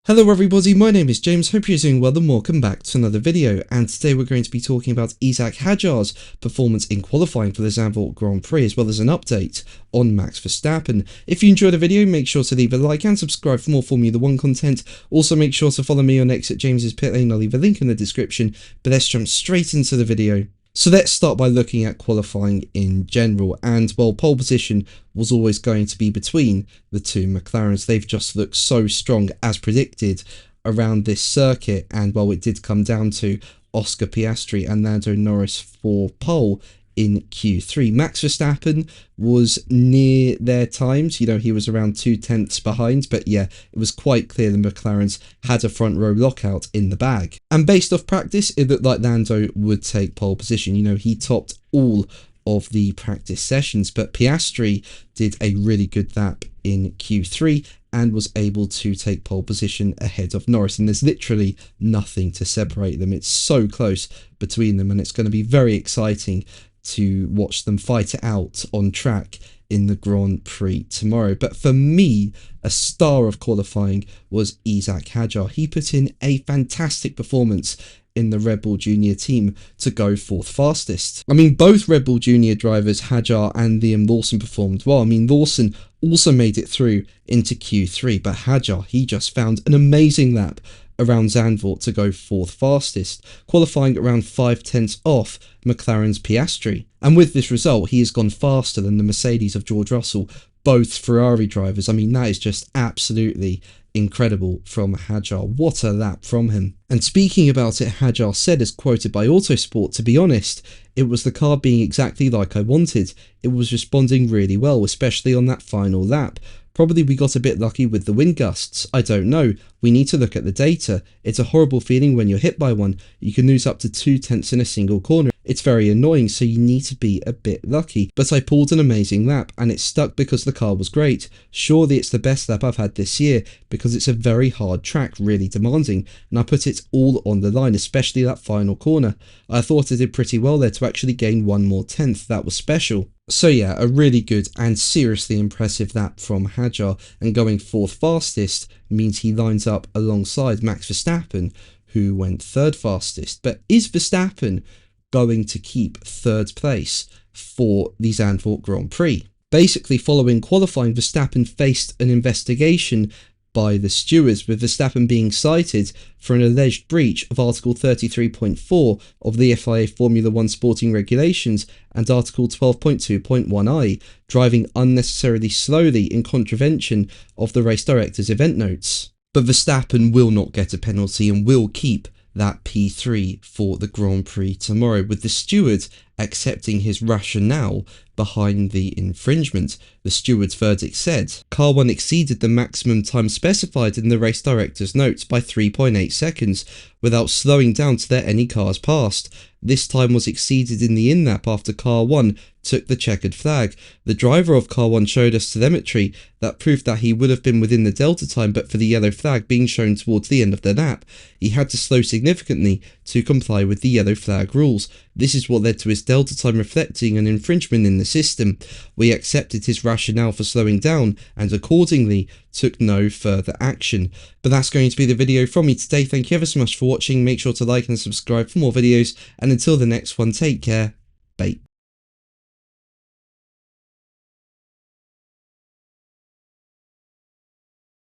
Hello everybody, my name is James, hope you're doing well and welcome back to another video, and today we're going to be talking about Isaac Hadjar's performance in qualifying for the Zandvoort Grand Prix, as well as an update on Max Verstappen. If you enjoyed the video, make sure to leave a like and subscribe for more Formula 1 content. Also make sure to follow me on X at James's Pit Lane, I'll leave a link in the description, but let's jump straight into the video. So let's start by looking at qualifying in general, and while pole position was always going to be between the two McLarens, they've just looked so strong as predicted around this circuit, and while it did come down to Oscar Piastri and Lando Norris for pole in Q3. Max Verstappen was near their times, he was around 2/10 behind, but yeah, it was quite clear the McLarens had a front row lockout in the bag. And based off practice, it looked like Lando would take pole position. He topped all of the practice sessions, but Piastri did a really good lap in Q3 and was able to take pole position ahead of Norris, and there's literally nothing to separate them. It's so close between them, and it's going to be very exciting to watch them fight it out on track in the Grand Prix tomorrow. But for me, a star of qualifying was Isaac Hadjar. He put in a fantastic performance in the Red Bull Junior team to go fourth fastest. Both Red Bull Junior drivers, Hadjar and Liam Lawson, performed well. Lawson also made it through into Q3, but Hadjar, he just found an amazing lap around Zandvoort to go fourth fastest, qualifying around 5/10 off McLaren's Piastri. And with this result, he has gone faster than the Mercedes of George Russell, both Ferrari drivers. That is just absolutely incredible from Hadjar. What a lap from him. And speaking about it, Hadjar said, as quoted by Autosport, "To be honest, it was the car being exactly like I wanted. It was responding really well, especially on that final lap. Probably we got a bit lucky with the wind gusts. I don't know. We need to look at the data. It's a horrible feeling when you're hit by one. You can lose up to 2/10 in a single corner. It's very annoying, so you need to be a bit lucky. But I pulled an amazing lap, and it stuck because the car was great. Surely it's the best lap I've had this year, because it's a very hard track, really demanding, and I put it all on the line, especially that final corner. I thought I did pretty well there to actually gain one more tenth. That was special." So yeah, a really good and seriously impressive lap from Hadjar, and going fourth fastest means he lines up alongside Max Verstappen, who went third fastest. But is Verstappen going to keep third place for the Zandvoort Grand Prix? Basically, following qualifying, Verstappen faced an investigation by the stewards, with Verstappen being cited for an alleged breach of Article 33.4 of the FIA Formula 1 sporting regulations and Article 12.2.1i, driving unnecessarily slowly in contravention of the race director's event notes. But Verstappen will not get a penalty and will keep that P3 for the Grand Prix tomorrow, with the steward accepting his rationale behind the infringement. The steward's verdict said, "Car 1 exceeded the maximum time specified in the race director's notes by 3.8 seconds without slowing down to let any cars past. This time was exceeded in the in-lap after Car 1 took the checkered flag. The driver of Car 1 showed us telemetry that proved that he would have been within the delta time but for the yellow flag being shown towards the end of the lap. He had to slow significantly to comply with the yellow flag rules. This is what led to his delta time reflecting an infringement in the system. We accepted his rationale for slowing down and accordingly took no further action." But that's going to be the video from me today. Thank you ever so much for watching. Make sure to like and subscribe for more videos, and until the next one, take care. Bye.